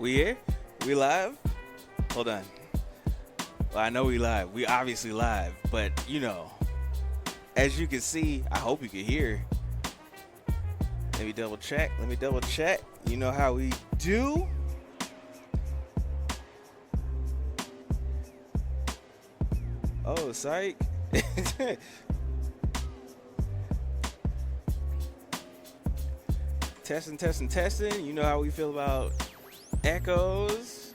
We here? We live? Hold on. Well, I know we live. We obviously live, but as you can see, I hope you can hear. Let me double check. You know how we do. Oh, psych. Testing. You know how we feel about echoes.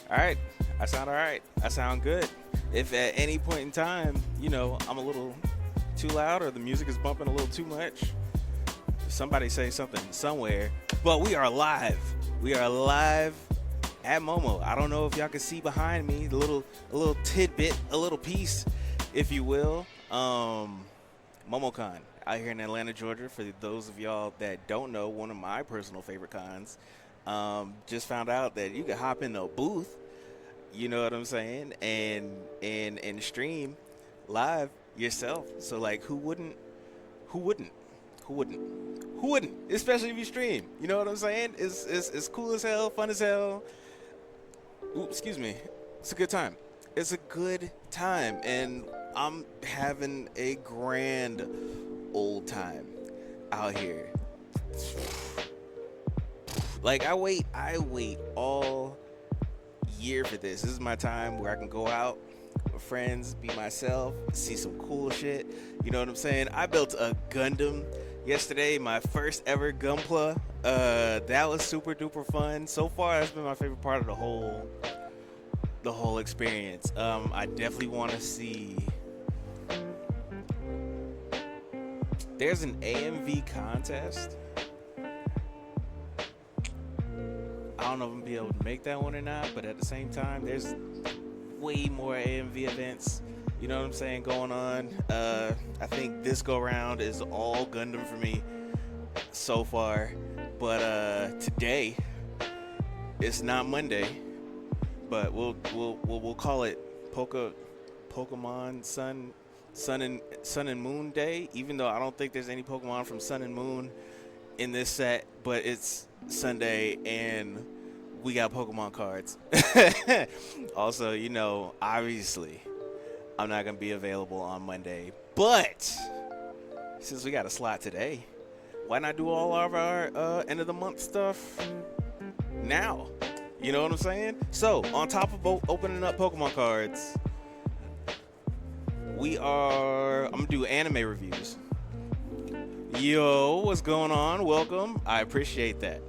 All right. I sound all right. I sound good. If at any point in time, I'm a little too loud or the music is bumping a little too much, somebody say something somewhere. But we are live. We are live at Momo. I don't know if y'all can see behind me a little tidbit, a little piece, if you will. Momocon out here in Atlanta, Georgia. For those of y'all that don't know, one of my personal favorite cons. Just found out that you can hop in a booth, you know what I'm saying, and stream live yourself. So like, who wouldn't? Especially if you stream, you know what I'm saying? It's cool as hell, fun as hell. Ooh, excuse me. It's a good time. It's a good time, and I'm having a grand old time out here. Like, I wait all year for this. This is my time where I can go out with friends, be myself, see some cool shit. You know what I'm saying? I built a Gundam yesterday, my first ever Gunpla. That was super duper fun. So far, that's been my favorite part of the whole experience. I definitely want to see. There's an AMV contest. I don't know if I'm gonna be able to make that one or not, but at the same time, there's way more AMV events, you know what I'm saying, going on. I think this go round is all Gundam for me so far, but today it's not Monday, but we'll call it Pokemon Sun and Moon Day, even though I don't think there's any Pokemon from Sun and Moon in this set, but it's Sunday and we got Pokemon cards. Also, obviously I'm not gonna be available on Monday, but since we got a slot today, why not do all of our end of the month stuff now? You know what I'm saying? So on top of opening up Pokemon cards, I'm gonna do anime reviews. Yo, what's going on? Welcome. I appreciate that.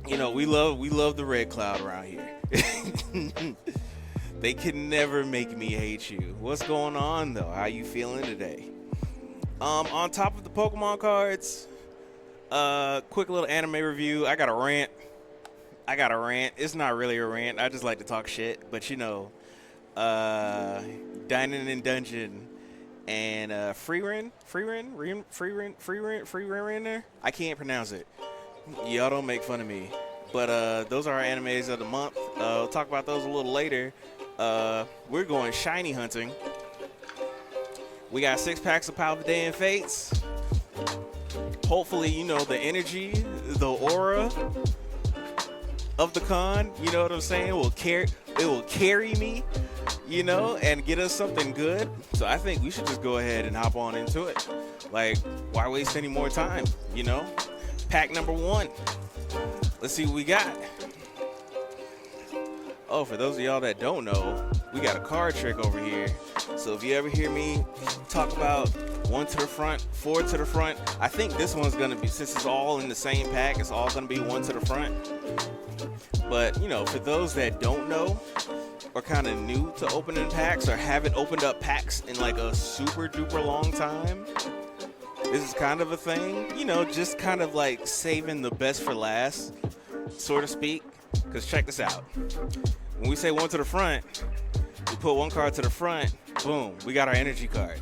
We love the Red Cloud around here. They can never make me hate you. What's going on though? How you feeling today? On top of the Pokemon cards, quick little anime review. I got a rant. It's not really a rant. I just like to talk shit, but Dining in Dungeon and Frieren. I can't pronounce it. Y'all don't make fun of me. But those are our animes of the month. We'll talk about those a little later. We're going shiny hunting. We got 6 packs of Palpitanean Fates. Hopefully, the energy, the aura of the con, you know what I'm saying, it will carry me, and get us something good. So I think we should just go ahead and hop on into it. Like, why waste any more time, Pack number 1. Let's see what we got. Oh, for those of y'all that don't know, we got a card trick over here. So if you ever hear me talk about 1 to the front, 4 to the front, I think this one's gonna be, since it's all in the same pack, it's all gonna be 1 to the front. But, for those that don't know, or kind of new to opening packs, or haven't opened up packs in like a super duper long time, this is kind of a thing, just kind of like saving the best for last, so to speak. Because check this out. When we say 1 to the front, we put 1 card to the front, boom, we got our energy card.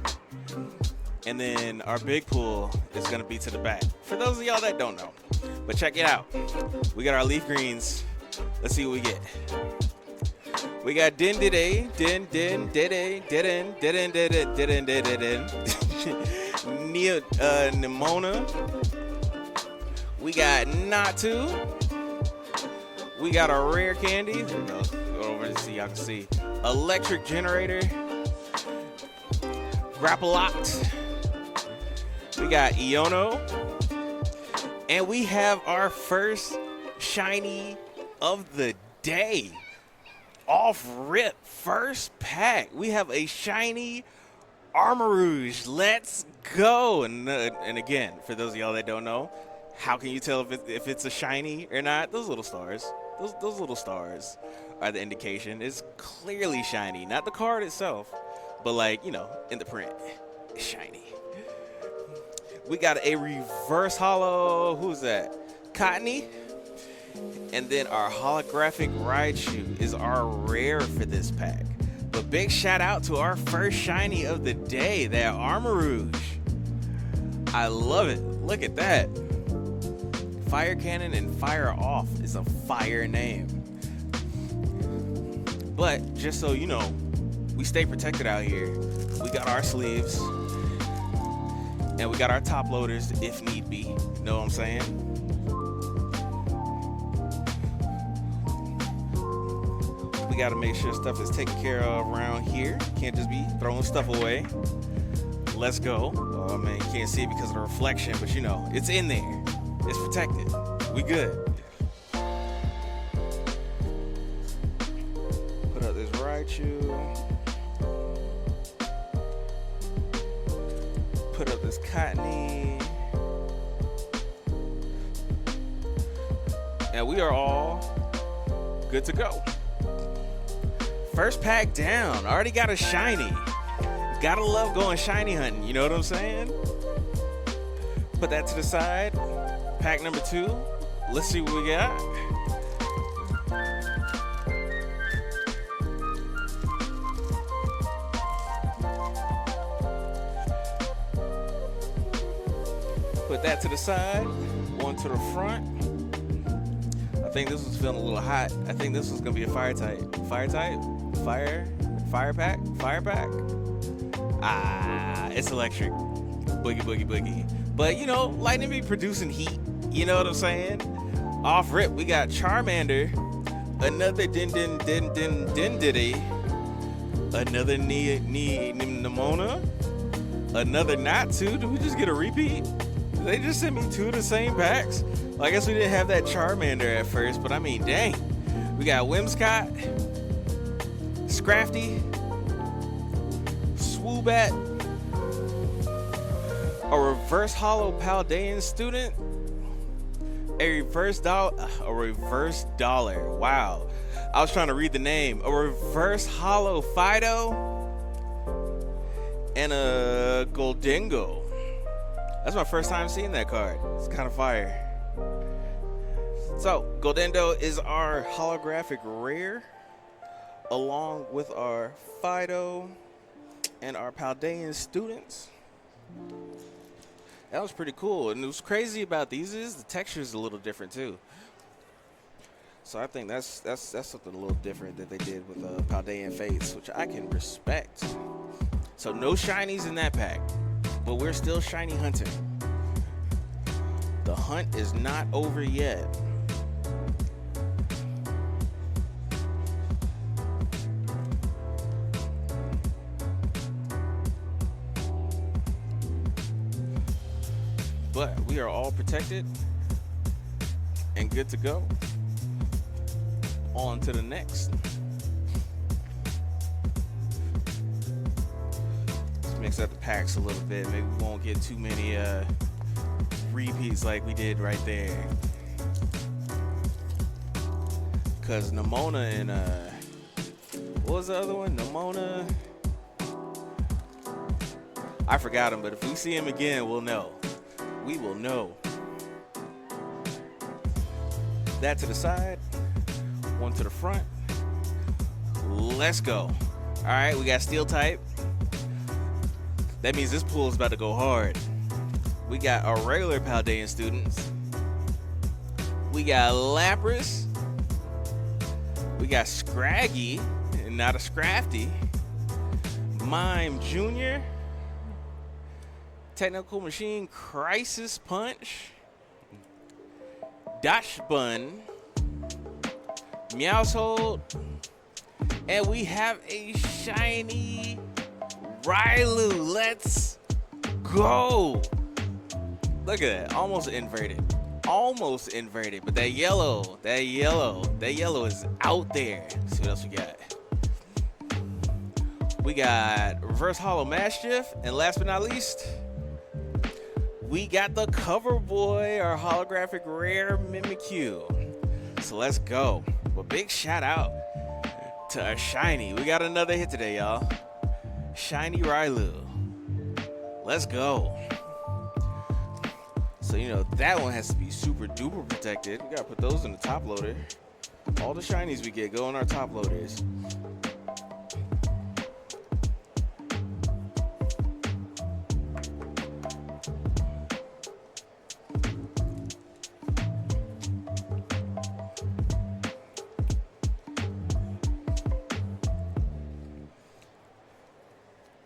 And then our big pool is going to be to the back, for those of y'all that don't know. But check it out. We got our leaf greens. Let's see what we get. We got Din Dide, Din Din Dide, Didin, Didin Didin Didin Didin Didin. Nimona. We got Natu. We got a rare candy. There we go. Go over and see. Y'all can see. Electric Generator. Grapploct. We got Iono. And we have our first shiny of the day. Off rip. First pack. We have a shiny Armarouge. Let's go. And again, for those of y'all that don't know, how can you tell if it's a shiny or not? Those little stars. Those little stars are the indication. It's clearly shiny. Not the card itself, but like, you know, in the print. It's shiny. We got a reverse holo. Who's that? Cottony. And then our holographic Raichu is our rare for this pack. But big shout out to our first shiny of the day, that Armarouge. I love it. Look at that. Fire Cannon and Fire Off is a fire name. But just so you know, we stay protected out here. We got our sleeves. And we got our top loaders if need be. You know what I'm saying? We got to make sure stuff is taken care of around here. Can't just be throwing stuff away. Let's go. Oh man, you can't see it because of the reflection, but you know, it's in there. It's protected. We good. Put up this Raichu. Put up this Cottony. And we are all good to go. First pack down. Already got a shiny. Gotta love going shiny hunting. You know what I'm saying? Put that to the side. Pack number 2. Let's see what we got. Put that to the side. One to the front. I think this was feeling a little hot. I think this was gonna be a fire type. Fire type? Fire pack? Fire pack? Ah, it's electric. Boogie, boogie, boogie. But you know, lightning be producing heat. You know what I'm saying? Off rip, we got Charmander, another Diddy, another Nimona, another Natu. Did we just get a repeat? They just sent me 2 of the same packs. Well, I guess we didn't have that Charmander at first, but I mean, dang. We got Whimsicott, Scrafty, Swoobat, a reverse holo Paldean student, a reverse dollar. Wow. I was trying to read the name. A reverse holo Fido, and a Goldingo. That's my first time seeing that card. It's kind of fire. So, Goldendo is our holographic rare, along with our Fido and our Paldean students. That was pretty cool. And what's crazy about these is the texture is a little different too. So I think that's something a little different that they did with Paldean Fates, which I can respect. So no shinies in that pack, but we're still shiny hunting. The hunt is not over yet. But we are all protected and good to go. On to the next. Let's mix up the packs a little bit. Maybe we won't get too many repeats like we did right there. Cause Nimona and what was the other one? Nimona. I forgot him, but if we see him again, we'll know. We will know. That to the side, one to the front. Let's go. All right, we got steel type. That means this pool is about to go hard. We got our regular Paldean students. We got Lapras. We got Scraggy, and not a Scrafty. Mime Jr. Technical Machine Crisis Punch, Dash Bun, Meowshold, and we have a shiny Rylu. Let's go. Look at that, almost inverted, but that yellow is out there. Let's see what else we got. We got Reverse Hollow Mastiff, and last but not least, we got the cover boy, our holographic rare Mimikyu. So let's go. Well, big shout out to our shiny. We got another hit today, y'all. Shiny Rylu. Let's go. So, you know, that one has to be super duper protected. We gotta put those in the top loader. All the shinies we get go in our top loaders.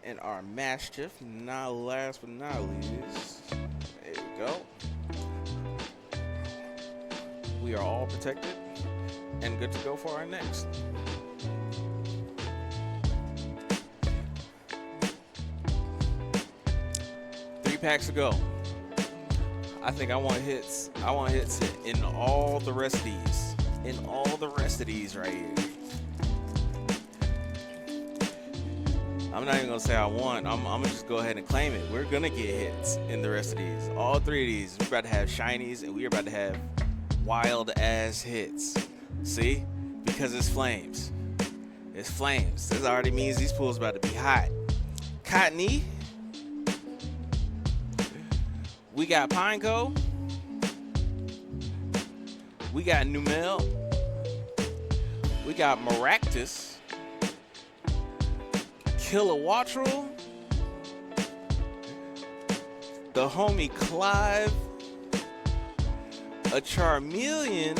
And our Mastiff, not last but not least. There we go. We are all protected and good to go for our next. Three packs to go. I think I want hits. I want hits in all the rest of these. In all the rest of these right here. I'm not even gonna say I want. I'm gonna just go ahead and claim it. We're gonna get hits in the rest of these. All three of these. We're about to have shinies and we're about to have wild ass hits. See? Because it's flames. It's flames. This already means these pools about to be hot. Cottony. We got Pineco. We got Numel. We got Maractus. Kilowattrel, the homie Clive, a Charmeleon,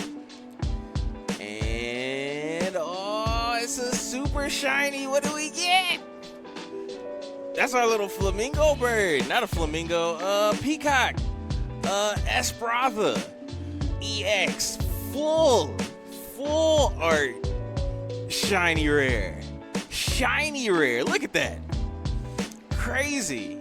and oh, it's a super shiny. What do we get? That's our little flamingo bird. Not a flamingo, peacock, Espratha, EX, full art, shiny rare. Shiny rare, look at that. Crazy.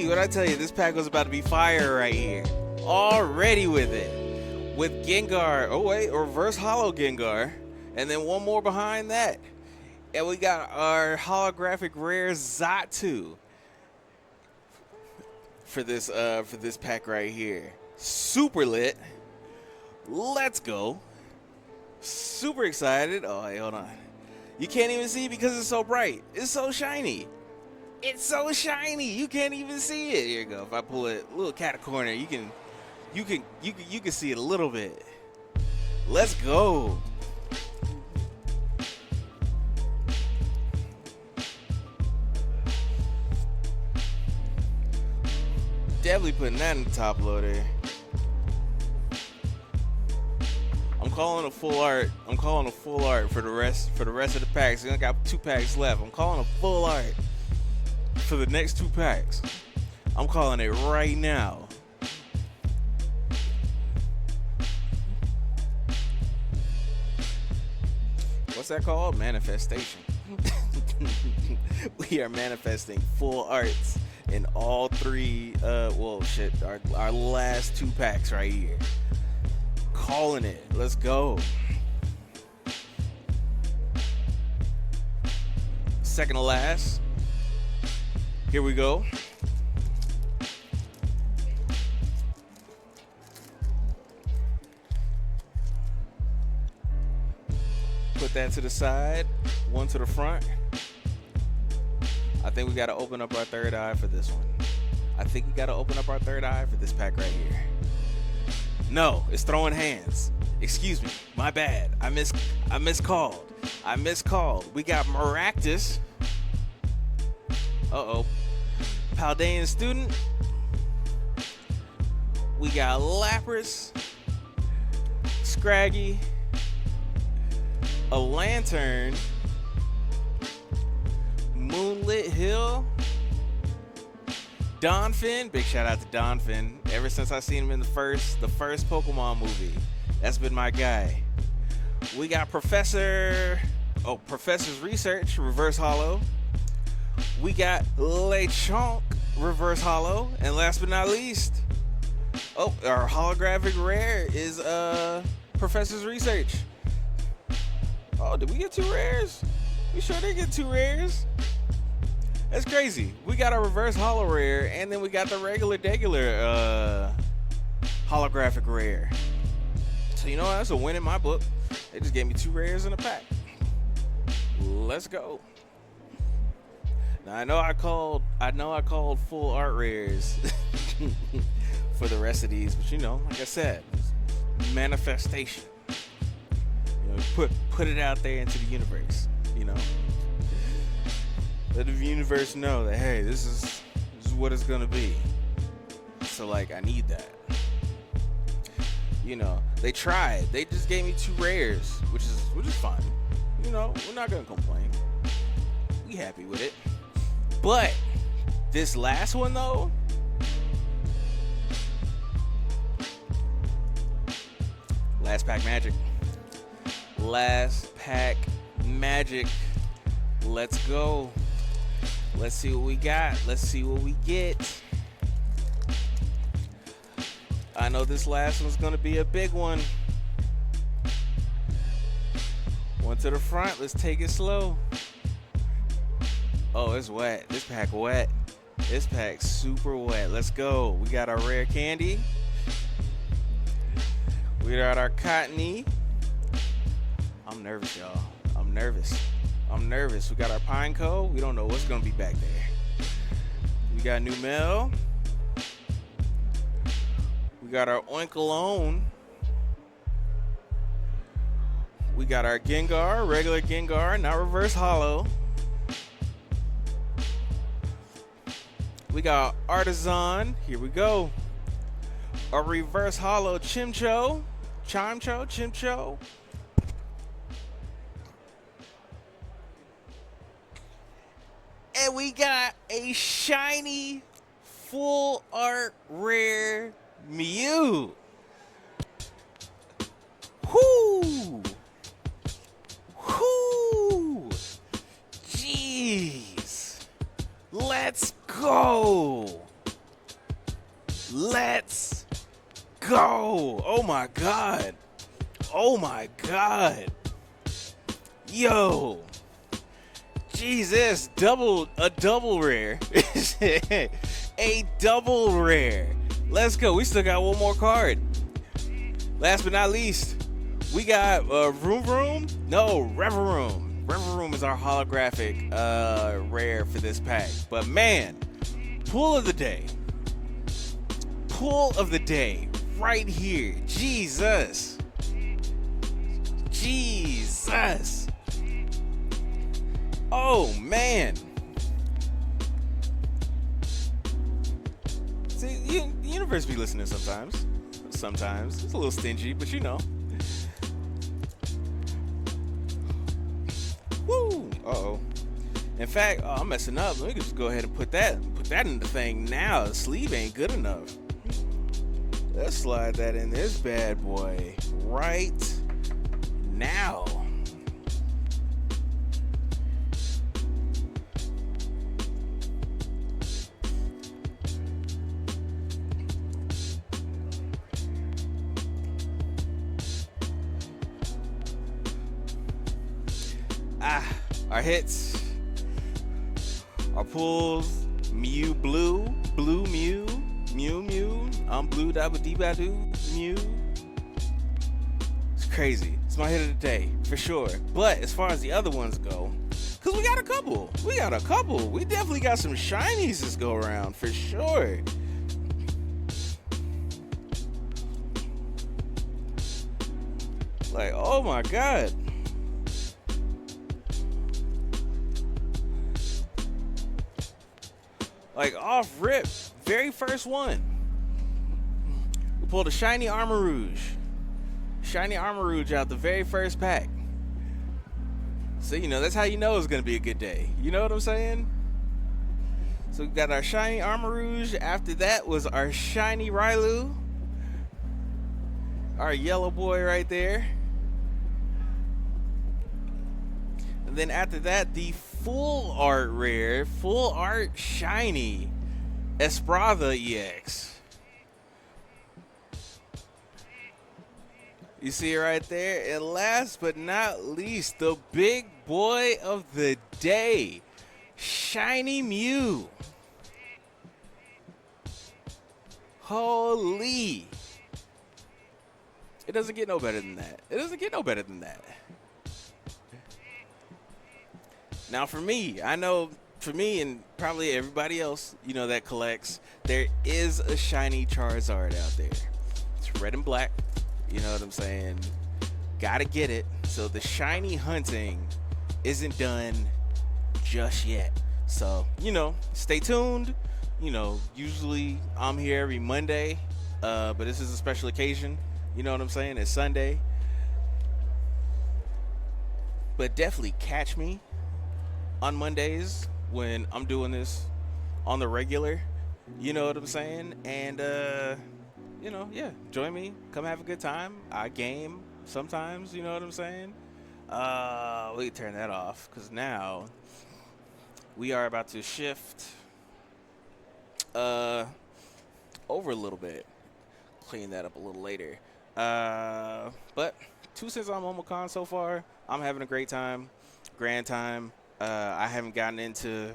What I tell you, this pack was about to be fire right here. Already with it. With Gengar, oh wait, reverse hollow Gengar. And then one more behind that. And we got our holographic rare Xatu for this pack right here. Super lit. Let's go. Super excited. Oh, hey, hold on. You can't even see because it's so bright. It's so shiny. It's so shiny. You can't even see it. Here you go. If I pull it a little cat corner, you can see it a little bit. Let's go. Definitely putting that in the top loader. I'm calling a full art. I'm calling a full art for the rest of the packs. I got 2 packs left. I'm calling a full art for the next 2 packs. I'm calling it right now. What's that called? Manifestation. We are manifesting full arts in all 3. Our last 2 packs right here. Calling it. Let's go. Second to last. Here we go. Put that to the side, one to the front. I think we got to open up our third eye for this one. I think we got to open up our third eye for this pack right here. No, it's throwing hands. Excuse me, my bad. I miscalled. We got Maractus. Uh-oh. Paldean Student. We got Lapras. Scraggy. A Lantern. Moonlit Hill. Donphin, big shout out to Donphin. Ever since I seen him in the first Pokemon movie, that's been my guy. We got Professor's Research, Reverse Holo. We got Lechonk, Reverse Holo. And last but not least, our holographic rare is Professor's Research. Oh, did we get 2 rares? We sure did get 2 rares. That's crazy. We got a reverse holo rare, and then we got the regular holographic rare. So you know what? That's a win in my book. They just gave me 2 rares in a pack. Let's go. Now I know I called full art rares for the rest of these, but you know, like I said, manifestation. You know, put it out there into the universe. You know. Let the universe know that, hey, this is what it's gonna be. So like, I need that. You know, they tried. They just gave me 2 rares, which is fine. You know, we're not gonna complain. We happy with it. But this last one though, last pack magic. Last pack magic. Let's go. Let's see what we got. Let's see what we get. I know this last one's gonna be a big one. One to the front. Let's take it slow. Oh, it's wet. This pack wet. This pack's super wet. Let's go. We got our rare candy. We got our cottony. I'm nervous, y'all. I'm nervous. We got our Pineco. We don't know what's gonna be back there. We got new mail. We got our Oinkalone. We got our Gengar, regular Gengar, not reverse holo. We got Artisan. Here we go. A reverse holo Chimcho. And we got a shiny full art rare Mew. Whoo! Jeez. Let's go. Oh my God. Yo. Jesus, a double rare. A double rare. Let's go. We still got one more card. Last but not least, we got Revavroom. Revavroom is our holographic rare for this pack. But man, pull of the day right here. Jesus. Oh man. See, the universe be listening sometimes. Sometimes it's a little stingy, but you know. Woo! Uh-oh. In fact, I'm messing up. Let me just go ahead and put that in the thing now. The sleeve ain't good enough. Let's slide that in this bad boy right now. Our hits, our pulls, Mew Blue, Blue Mew, Mew, I'm Blue Dabba Dee Badu, Mew. It's crazy. It's my hit of the day, for sure. But as far as the other ones go, because we got a couple. We definitely got some shinies this go around, for sure. Like, oh my God. Like off rip, very first one. We pulled a shiny Armarouge. Shiny Armarouge out the very first pack. So, you know, that's how you know it's going to be a good day. You know what I'm saying? So we got our shiny Armor Rouge. After that was our shiny Rylu. Our yellow boy right there. And then after that, the full art rare, full art shiny Esprada EX. You see it right there. And last but not least, the big boy of the day, shiny Mew. Holy. It doesn't get no better than that. It doesn't get no better than that. Now for me, I know for me and probably everybody else, you know, that collects, there is a shiny Charizard out there. It's red and black. You know what I'm saying? Gotta get it. So the shiny hunting isn't done just yet. So, you know, stay tuned. You know, usually I'm here every Monday, but this is a special occasion. You know what I'm saying? It's Sunday. But definitely catch me on Mondays when I'm doing this on the regular. You know what I'm saying? And, you know, yeah, join me. Come have a good time. I game sometimes, you know what I'm saying? We turn that off because now we are about to shift over a little bit. Clean that up a little later. But 2 cents on Momocon so far. I'm having a great time, grand time. I haven't gotten into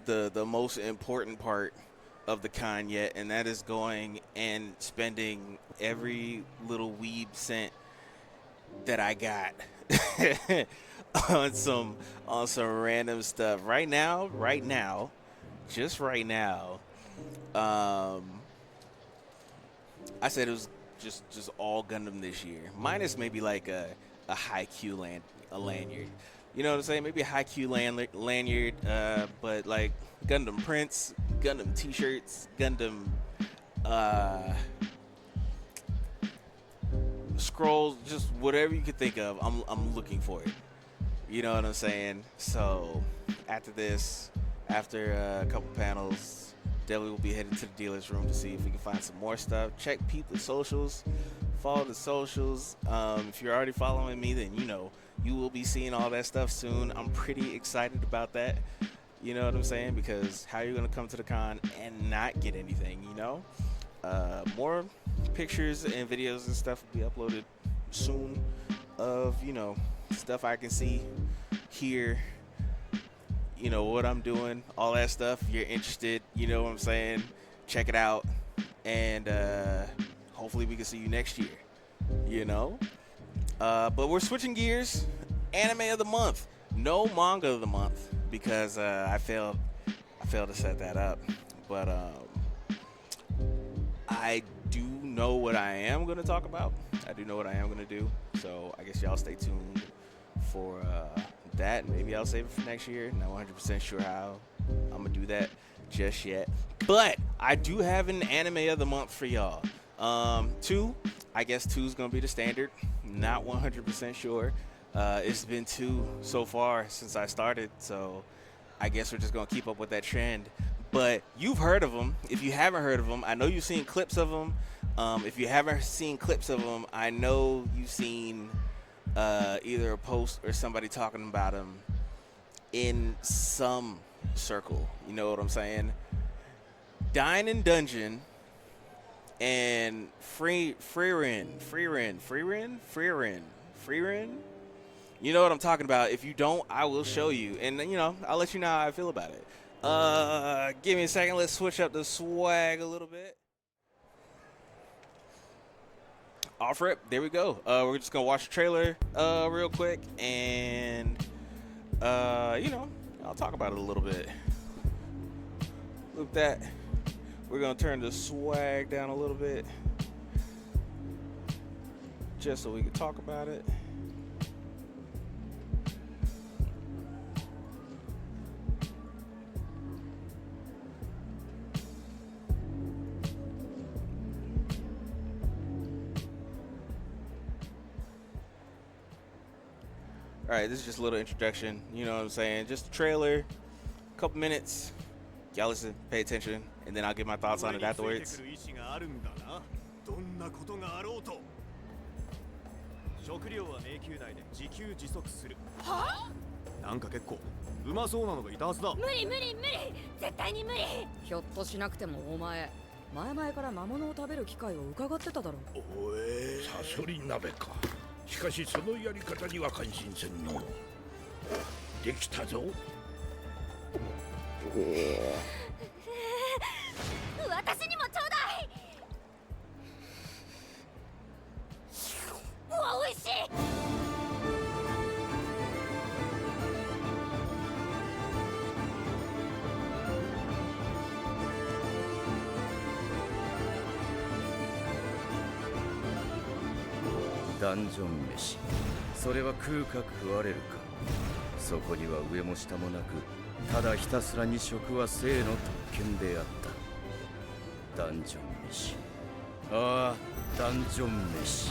the most important part of the con yet, and that is going and spending every little weeb cent that I got on some random stuff. Right now, just right now, I said it was just all Gundam this year, minus maybe like a high Q lanyard. You know what I'm saying? Maybe a high Q lanyard, but like Gundam prints, Gundam T-shirts, Gundam scrolls, just whatever you could think of. I'm looking for it. You know what I'm saying? So after this, after a couple panels, definitely will be heading to the dealer's room to see if we can find some more stuff. Check the socials, follow the socials. If you're already following me, then you know you will be seeing all that stuff soon. I'm pretty excited about that. You know what I'm saying? Because how are you going to come to the con and not get anything, you know? More pictures and videos and stuff will be uploaded soon of, you know, stuff I can see, hear, you know, what I'm doing, all that stuff. If you're interested, you know what I'm saying? Check it out. And hopefully we can see you next year, you know? But we're switching gears. Anime of the month. No manga of the month because I failed to set that up. But I do know what I am going to talk about. I do know what I am going to do. So I guess y'all stay tuned for that. Maybe I'll save it for next year. Not 100% sure how I'm going to do that just yet. But I do have an anime of the month for y'all. 2. I guess 2 is going to be the standard. Not 100% sure. It's been 2 so far since I started. So I guess we're just going to keep up with that trend. But you've heard of them. If you haven't heard of them, I know you've seen clips of them. If you haven't seen clips of them, I know you've seen either a post or somebody talking about them in some circle. You know what I'm saying? Dine and Dungeon and Frieren. You know what I'm talking about. If you don't, I will show you. And, you know, I'll let you know how I feel about it. Give me a second. Let's switch up the swag a little bit. Off rip. There we go. We're just going to watch the trailer real quick. And, you know, I'll talk about it a little bit. Look that. We're going to turn the swag down a little bit. Just so we can talk about it. All right, this is just a little introduction. You know what I'm saying? Just a trailer, a couple minutes. Y'all listen, pay attention, and then I'll give my thoughts on it afterwards. 食料は迷宮内で自給自足する。はあ？なんか結構うまそうなのがいたはずだ。無理無理無理、絶対に無理。ひょっとしなくてもお前、前々から魔物を食べる機会を伺ってただろう。おえ。サソリ鍋か。しかしそのやり方には感心せんの。できたぞ。私にもちょうだい。うわ、美味しい。ダンジョン飯、それは食うか食われるか。そこには上も下もなく、ただひたすらに食は生の特権であった。ダンジョン飯、ああ、ダンジョン飯。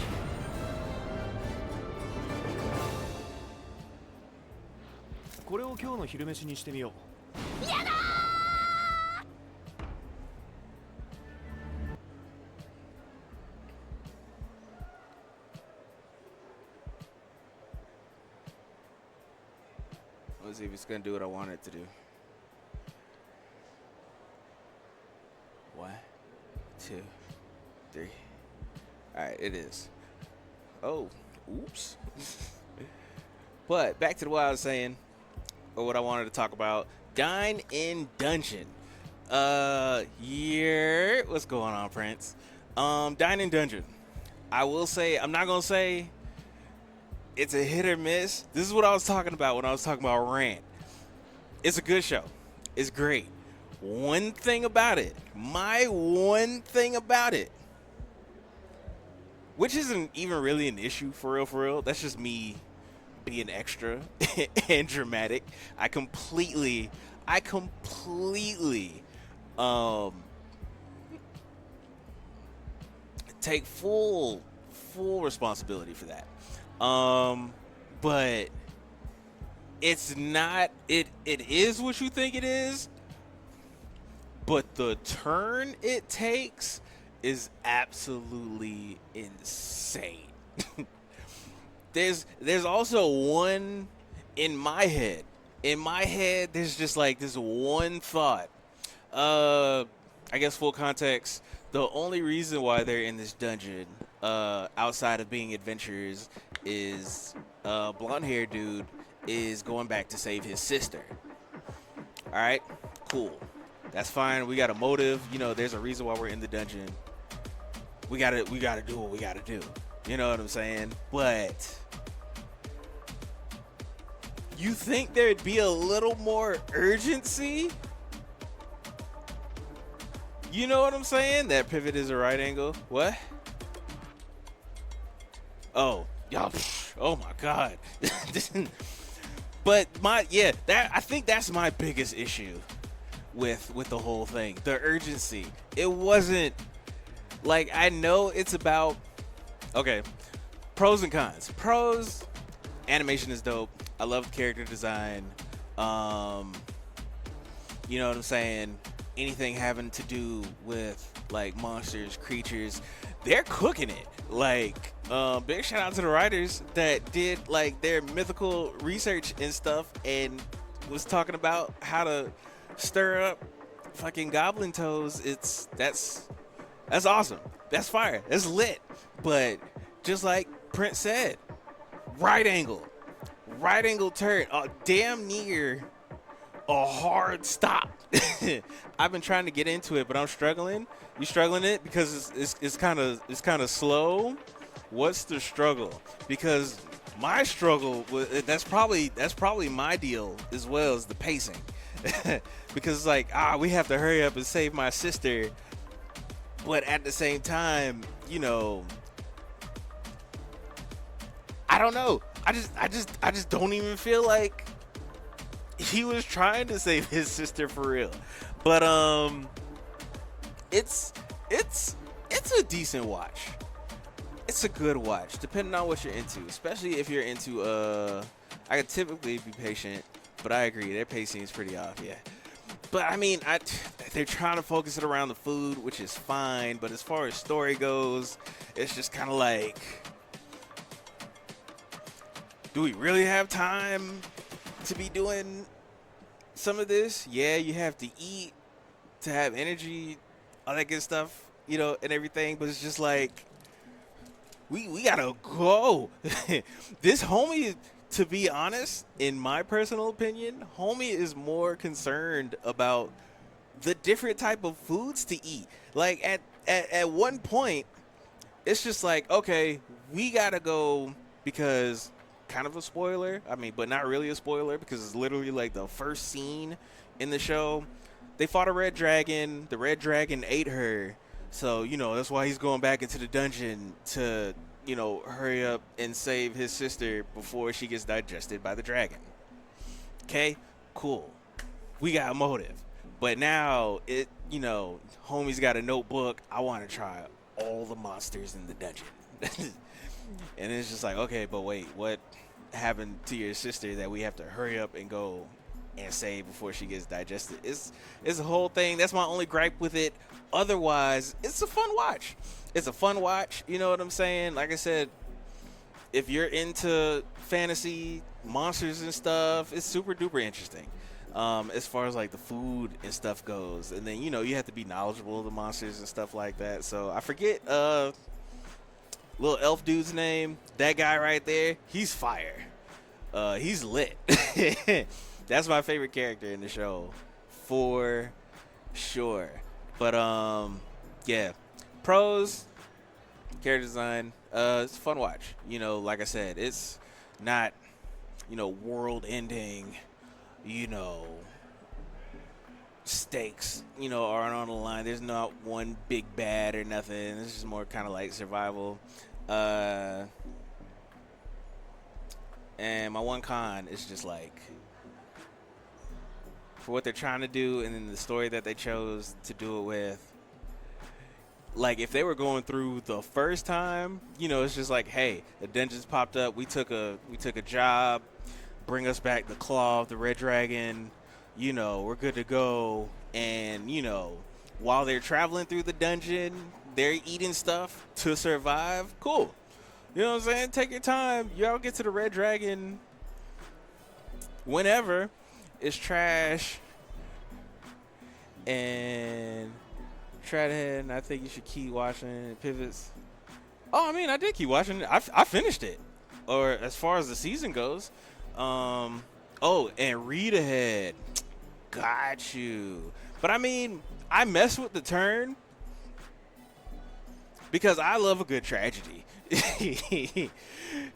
これを今日の昼飯にしてみよう。やだLet's see if it's gonna do what I want it to do. 1, 2, 3. All right, it is. Oh, oops. But back to what I was saying, or what I wanted to talk about. Dine in Dungeon. Yeah, what's going on, Prince? Dine in Dungeon. I will say, I'm not gonna say it's a hit or miss. This is what I was talking about when I was talking about Rant. It's a good show. It's great. One thing about it, my one thing about it, which isn't even really an issue for real. That's just me being extra and dramatic. I completely take full responsibility for that. But it's not, it is what you think it is, but the turn it takes is absolutely insane. There's also one in my head. In my head, there's just like this one thought. I guess full context, the only reason why they're in this dungeon, outside of being adventurers, is blonde-haired dude is going back to save his sister. All right, cool. That's fine. We got a motive. You know, there's a reason why we're in the dungeon. We gotta do what we gotta do. You know what I'm saying? But you think there'd be a little more urgency? You know what I'm saying? That pivot is a right angle. What? Oh, y'all. Oh my God. But I think that's my biggest issue with the whole thing. The urgency. It wasn't like, I know it's about, okay, pros and cons. Pros, animation is dope. I love character design. You know what I'm saying? Anything having to do with like monsters, creatures, they're cooking it. Like, big shout out to the writers that did like their mythical research and stuff and was talking about how to stir up fucking goblin toes. That's awesome. That's fire. That's lit. But just like Prince said, right angle turn, damn near a hard stop. I've been trying to get into it, but I'm struggling. You struggling it because it's kind of slow? What's the struggle? Because my struggle that's probably my deal as well as the pacing. Because it's like, we have to hurry up and save my sister, but at the same time, you know, I don't know. I just don't even feel like he was trying to save his sister for real. But it's a decent watch. It's a good watch, depending on what you're into. Especially if you're into I could typically be patient, but I agree, their pacing is pretty off, yeah. But I mean, they're trying to focus it around the food, which is fine. But as far as story goes, it's just kind of like, do we really have time to be doing some of this? Yeah, you have to eat to have energy, all that good stuff, you know, and everything. But it's just like, we gotta go. This homie, to be honest, in my personal opinion, homie is more concerned about the different type of foods to eat. Like at one point, it's just like, okay, we gotta go, because kind of a spoiler. I mean, but not really a spoiler, because it's literally like the first scene in the show. They fought a red dragon. The red dragon ate her. So, you know, that's why he's going back into the dungeon to, you know, hurry up and save his sister before she gets digested by the dragon. Okay, cool. We got a motive. But now, you know, homie's got a notebook. I want to try all the monsters in the dungeon. And it's just like, okay, but wait, what happened to your sister that we have to hurry up and go and save before she gets digested? It's a whole thing. That's my only gripe with it. Otherwise, it's a fun watch. It's a fun watch. You know what I'm saying? Like I said, if you're into fantasy, monsters and stuff, it's super duper interesting. As far as like the food and stuff goes. And then, you know, you have to be knowledgeable of the monsters and stuff like that. So I forget little elf dude's name. That guy right there, he's fire. He's lit. That's my favorite character in the show, for sure. But yeah, pros, character design, it's a fun watch. You know, like I said, it's not, you know, world ending, you know, stakes, you know, aren't on the line. There's not one big bad or nothing. It's just more kind of like survival. And my one con is just like, for what they're trying to do and then the story that they chose to do it with. Like, if they were going through the first time, you know, it's just like, hey, the dungeons popped up. We took a job. Bring us back the claw of the red dragon. You know, we're good to go. And, you know, while they're traveling through the dungeon, they're eating stuff to survive. Cool. You know what I'm saying? Take your time. Y'all get to the red dragon whenever. It's trash. And try to head, and I think you should keep watching it. Pivots. Oh, I mean, I did keep watching it. I finished it. Or as far as the season goes. Oh, and read ahead. Got you. But I mean, I mess with the turn because I love a good tragedy.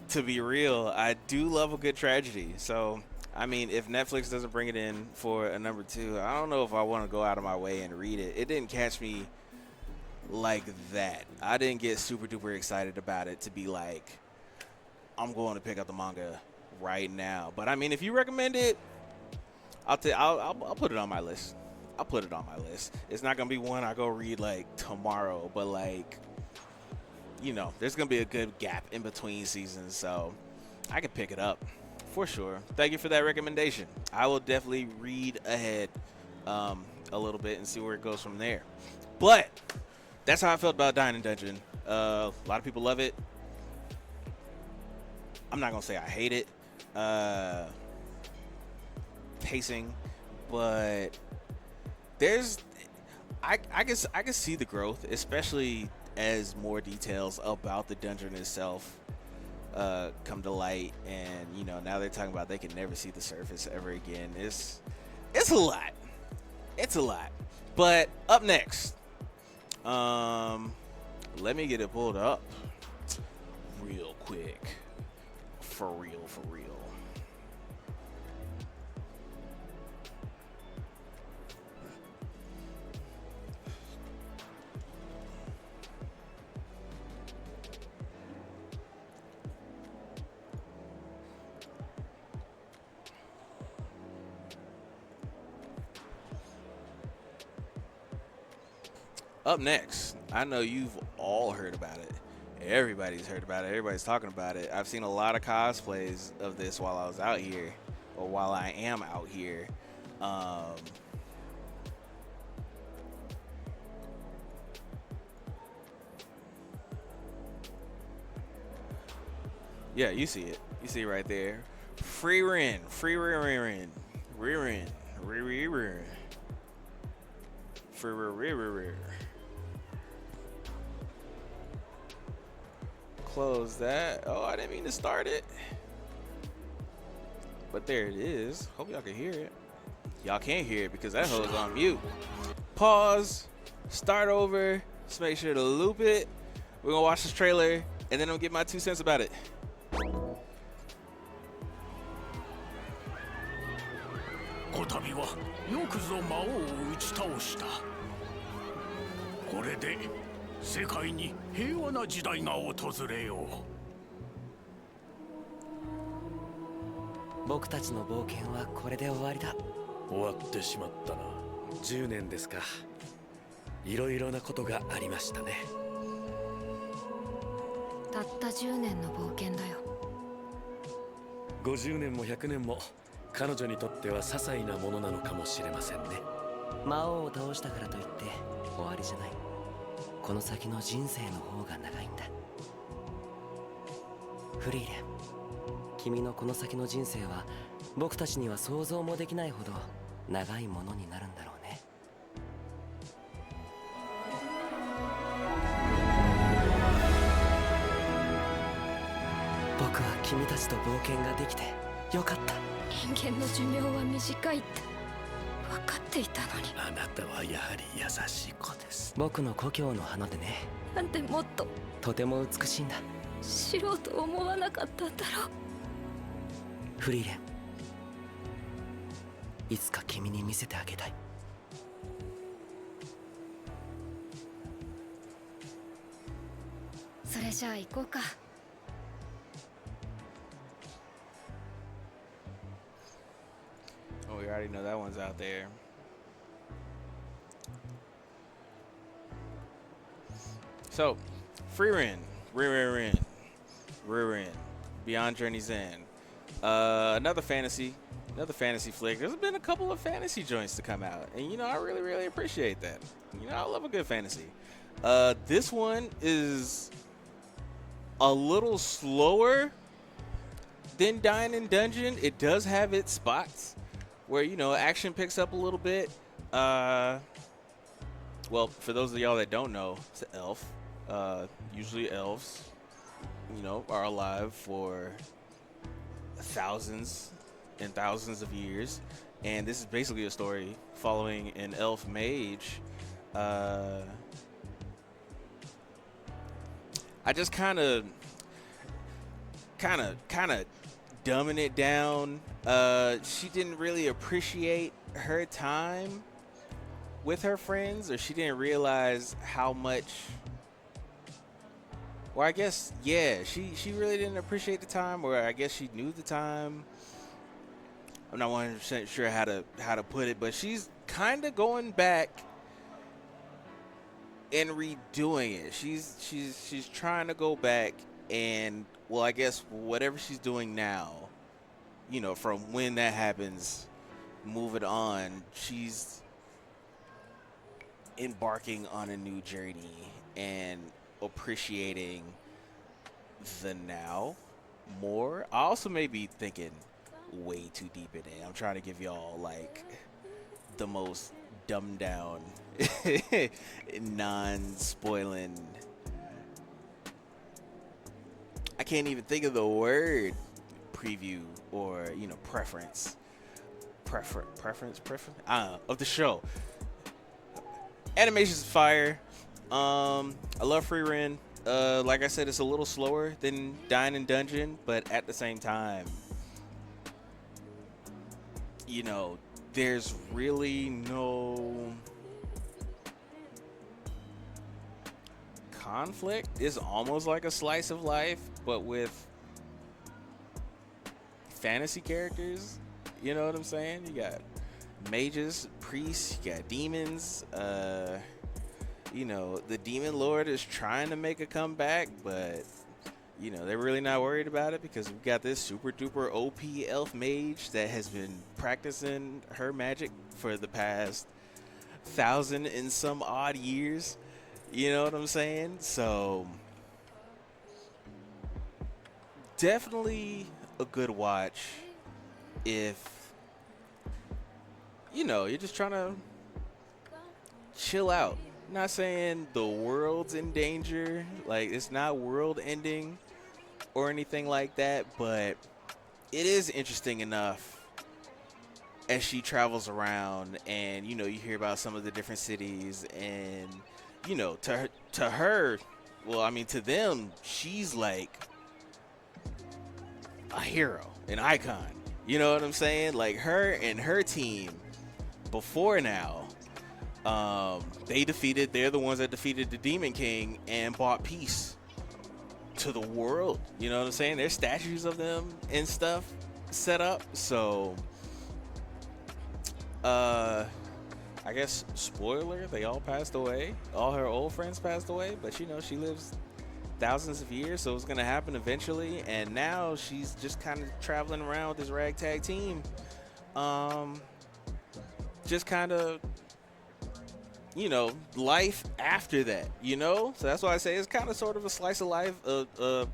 To be real, I do love a good tragedy. So, I mean, if Netflix doesn't bring it in for a number 2, I don't know if I want to go out of my way and read it. It didn't catch me like that. I didn't get super duper excited about it to be like, I'm going to pick up the manga right now. But I mean, if you recommend it, I'll put it on my list. I'll put it on my list. It's not gonna be one I go read like tomorrow, but like, you know, there's gonna be a good gap in between seasons, so I can pick it up for sure. Thank you for that recommendation. I will definitely read ahead a little bit and see where it goes from there. But that's how I felt about Dine and Dungeon. A lot of people love it. I'm not gonna say I hate it. Pacing, but I can see the growth, especially as more details about the dungeon itself come to light, and you know, now they're talking about they can never see the surface ever again. It's a lot. It's a lot. But up next, let me get it pulled up real quick. For real. Up next, I know you've all heard about it. Everybody's heard about it. Everybody's talking about it. I've seen a lot of cosplays of this while I was out here, or while I am out here. Yeah, you see it. You see it right there. Frieren. Frieren. Frieren. Frieren. Frieren. Close that. Oh, I didn't mean to start it. But there it is. Hope y'all can hear it. Y'all can't hear it because that hoe's on mute. Pause. Start over. Just make sure to loop it. We're gonna watch this trailer and then I'll get my 2 cents about it. こたびはよくぞ魔王を打ち倒した。これで世界に平和な時代が訪れよう。僕たちの冒険はこれで終わりだ。終わってしまったな。10年ですか。いろいろなことがありましたね。たった10年の冒険だよ。50年も100年も彼女にとっては些細なものなのかもしれませんね。魔王を倒したからといって終わりじゃない。この先の人生の方が長いんだ。フリーレン、君のこの先の人生は僕たちには想像もできないほど長いものになるんだろうね。僕は君たちと冒険ができてよかった。人間の寿命は短いって分かっていたのに。あなたはやはり優しい子です。僕の故郷の花でね。なんでもっととても美しいんだ。知ろうと思わなかったんだろう。フリーレン、いつか君に見せてあげたい。それじゃあ行こうか。Oh, we already know that one's out there. So, Frieren, Frieren, Beyond Journey's End. Another fantasy flick. There's been a couple of fantasy joints to come out, and you know I really appreciate that. You know I love a good fantasy. This one is a little slower than Dine and Dungeon. It does have its spots where, you know, action picks up a little bit. Well, for those of y'all that don't know, it's an elf. Usually elves, you know, are alive for thousands and thousands of years. And this is basically a story following an elf mage. I just kind of dumbing it down. She didn't really appreciate her time with her friends, or she didn't realize how much, or I guess, yeah, she really didn't appreciate the time, or I guess she knew the time. I'm not 100% sure how to put it, but she's kind of going back and redoing it. She's trying to go back and, well, I guess whatever she's doing now, you know, from when that happens, moving on, she's embarking on a new journey and appreciating the now more. I also may be thinking way too deep in it. I'm trying to give y'all like the most dumbed down, non-spoiling, I can't even think of the word, preview or, you know, preference of the show. Animation's fire. I love Frieren. Like I said, it's a little slower than Dine and Dungeon, but at the same time, you know, there's really no conflict. It's almost like a slice of life, but with fantasy characters. You know what I'm saying? You got mages, priests, you got demons. You know, the demon lord is trying to make a comeback, but you know, they're really not worried about it because we've got this super duper OP elf mage that has been practicing her magic for the past 1,000 and some odd years. You know what I'm saying? So definitely a good watch if, you're just trying to chill out. Not saying the world's in danger, like it's not world ending or anything like that, but it is interesting enough as she travels around and, you hear about some of the different cities and, to her, well, I mean, to them, she's like a hero, an icon. You know what I'm saying? Like her and her team before now, they're the ones that defeated the Demon King and brought peace to the world. You know what I'm saying? There's statues of them and stuff set up. So, I guess, spoiler, they all passed away. All her old friends passed away, but she lives thousands of years, so it's gonna happen eventually. And now she's just kind of traveling around with this ragtag team, just kind of, life after that. So that's why I say it's kind of sort of a slice of life, a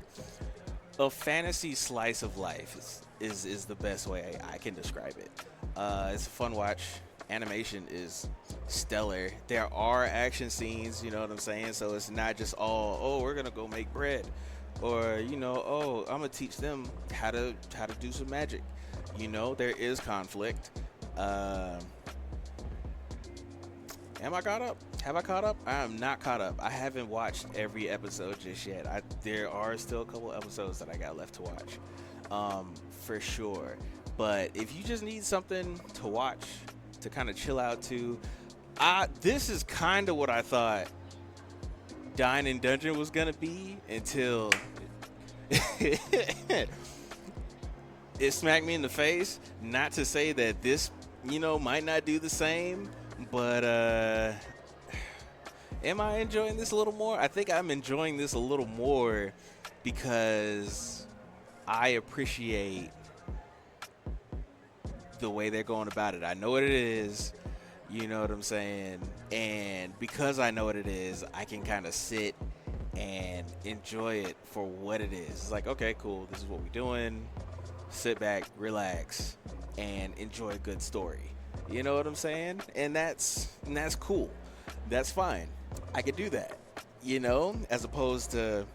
fantasy slice of life is the best way I can describe it. It's a fun watch. Animation is stellar. There are action scenes, you know what I'm saying? So it's not just all, oh, we're gonna go make bread, or oh, I'm gonna teach them how to do some magic. There is conflict. Am I caught up? Have I caught up? I am not caught up. I haven't watched every episode just yet. There are still a couple episodes that I got left to watch, for sure. But if you just need something to watch, to kind of chill out to, this is kind of what I thought Dine and Dungeon was gonna be until it smacked me in the face. Not to say that this, might not do the same, but am I enjoying this a little more? I think I'm enjoying this a little more because I appreciate the way they're going about it. I know what it is, you know what I'm saying? And because I know what it is, I can kind of sit and enjoy it for what it is. It's like, okay, cool, this is what we're doing. Sit back, relax, and enjoy a good story. You know what I'm saying? And that's cool. That's fine. I could do that, as opposed to,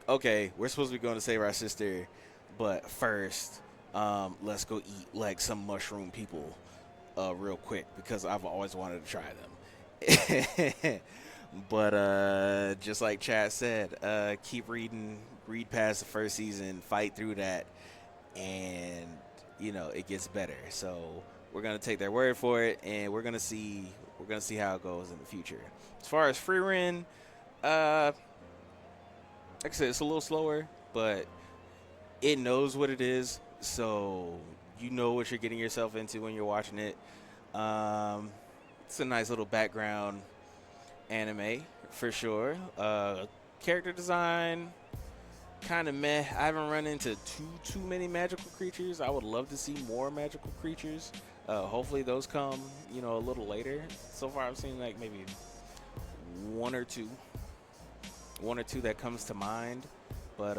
okay, we're supposed to be going to save our sister, but first, let's go eat like some mushroom people real quick because I've always wanted to try them. But just like Chad said, keep reading, read past the first season, fight through that, and it gets better. So we're gonna take their word for it, and we're gonna see how it goes in the future. As far as Frieren, like I said, it's a little slower, but it knows what it is. So you know what you're getting yourself into when you're watching it. It's a nice little background anime for sure. Character design, kind of meh. I haven't run into too many magical creatures. I would love to see more magical creatures. Hopefully those come, a little later. So far I've seen like maybe one or two that comes to mind. But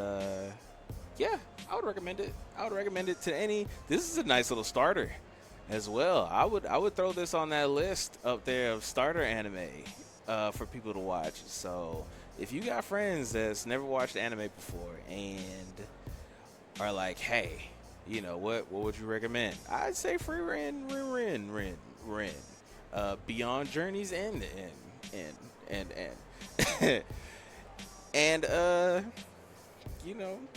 yeah, I would recommend it. I would recommend it to any. This is a nice little starter as well. I would throw this on that list up there of starter anime for people to watch. So if you got friends that's never watched anime before and are like, hey, what would you recommend? I'd say Frieren, Beyond Journeys and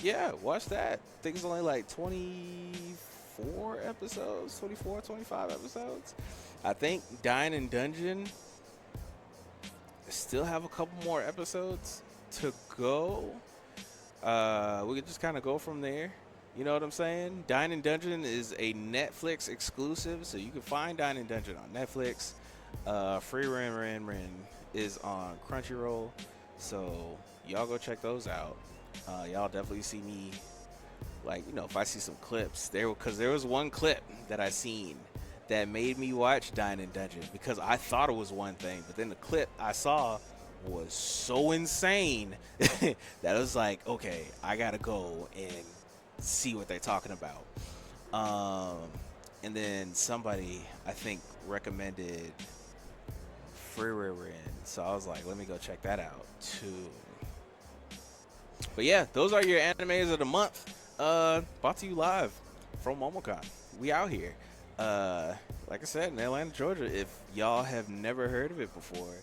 yeah, watch that. I think it's only like 24 episodes, 24, 25 episodes. I think Dine and Dungeon still have a couple more episodes to go. We could just kind of go from there. You know what I'm saying? Dine and Dungeon is a Netflix exclusive, so you can find Dine and Dungeon on Netflix. Frieren is on Crunchyroll, so y'all go check those out. Y'all definitely see me, if I see some clips because there was one clip that I seen that made me watch Dine and Dungeon because I thought it was one thing, but then the clip I saw was so insane that it was like, okay, I gotta go and see what they're talking about. And then somebody, I think, recommended Frieren, so I was like, let me go check that out too. But yeah, those are your animes of the month. Brought to you live from Momocon. We out here. Like I said, in Atlanta, Georgia. If y'all have never heard of it before,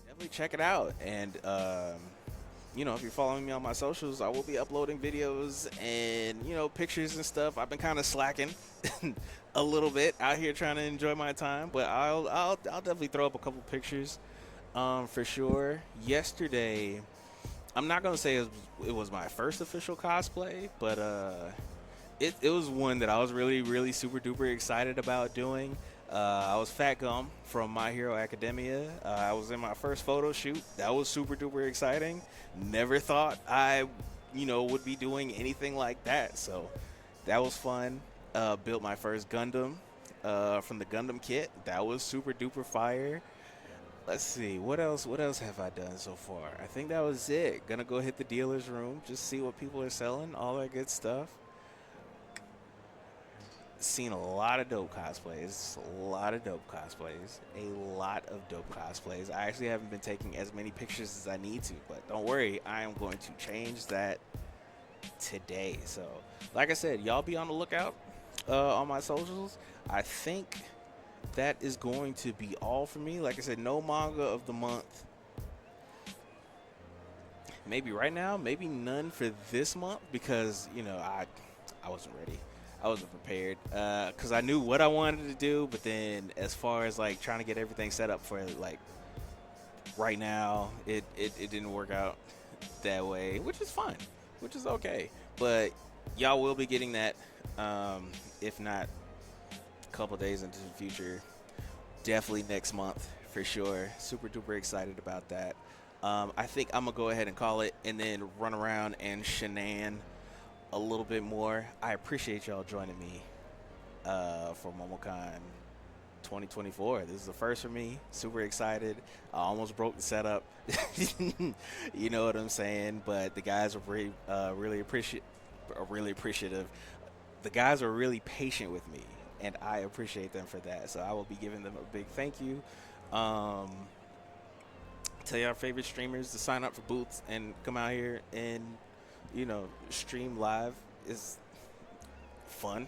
definitely check it out. And you know, if you're following me on my socials, I will be uploading videos and, you know, pictures and stuff. I've been kind of slacking a little bit out here trying to enjoy my time, but I'll definitely throw up a couple pictures for sure. Yesterday, I'm not gonna say it was my first official cosplay, but it was one that I was really super duper excited about doing. I was Fat Gum from My Hero Academia. I was in my first photo shoot. That was super duper exciting. Never thought I, you know, would be doing anything like that. So that was fun. Built my first Gundam from the Gundam kit. That was super duper fire. Let's see, what else have I done so far? I think that was it. Gonna go hit the dealer's room, just see what people are selling, all that good stuff. Seen a lot of dope cosplays, I actually haven't been taking as many pictures as I need to, but don't worry, I am going to change that today. So like I said, y'all be on the lookout on my socials. I think that is going to be all for me. Like I said, no manga of the month. Maybe right now, maybe none for this month, because, you know, I wasn't ready. I wasn't prepared because I knew what I wanted to do, but then as far as like trying to get everything set up for like right now, it didn't work out that way, which is fine, which is okay. But y'all will be getting that, if not a couple days into the future, definitely next month for sure. Super duper excited about that. I think I'm gonna go ahead and call it and then run around and shenan a little bit more. I appreciate y'all joining me for Momocon 2024. This is the first for me. Super excited. I almost broke the setup. You know what I'm saying? But the guys are really appreciative. The guys are really patient with me, and I appreciate them for that. So I will be giving them a big thank you. Tell your favorite streamers to sign up for booths and come out here and, you know, stream live. Is fun.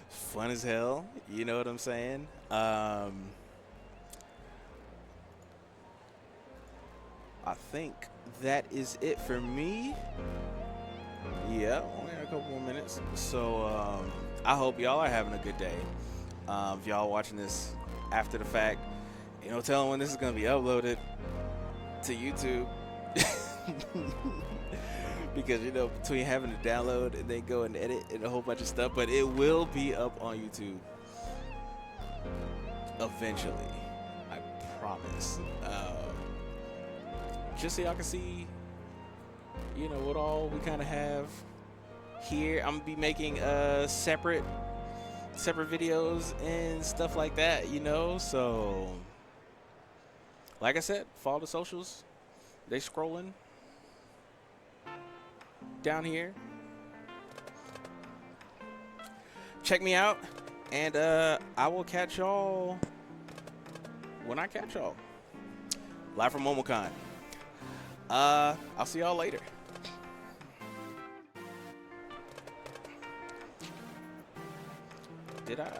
Fun as hell, you know what I'm saying? I think that is it for me. Yeah, only got a couple more minutes. So I hope y'all are having a good day. If y'all watching this after the fact, you know, tell them when this is gonna be uploaded to YouTube. Because, you know, between having to download and then go and edit and a whole bunch of stuff, but it will be up on YouTube eventually, I promise. Just so y'all can see, you know, what all we kind of have here. I'm gonna be making separate videos and stuff like that, you know. So like I said, follow the socials. They scrolling down here. Check me out, and I will catch y'all when I catch y'all. Live from Momocon. I'll see y'all later. Did I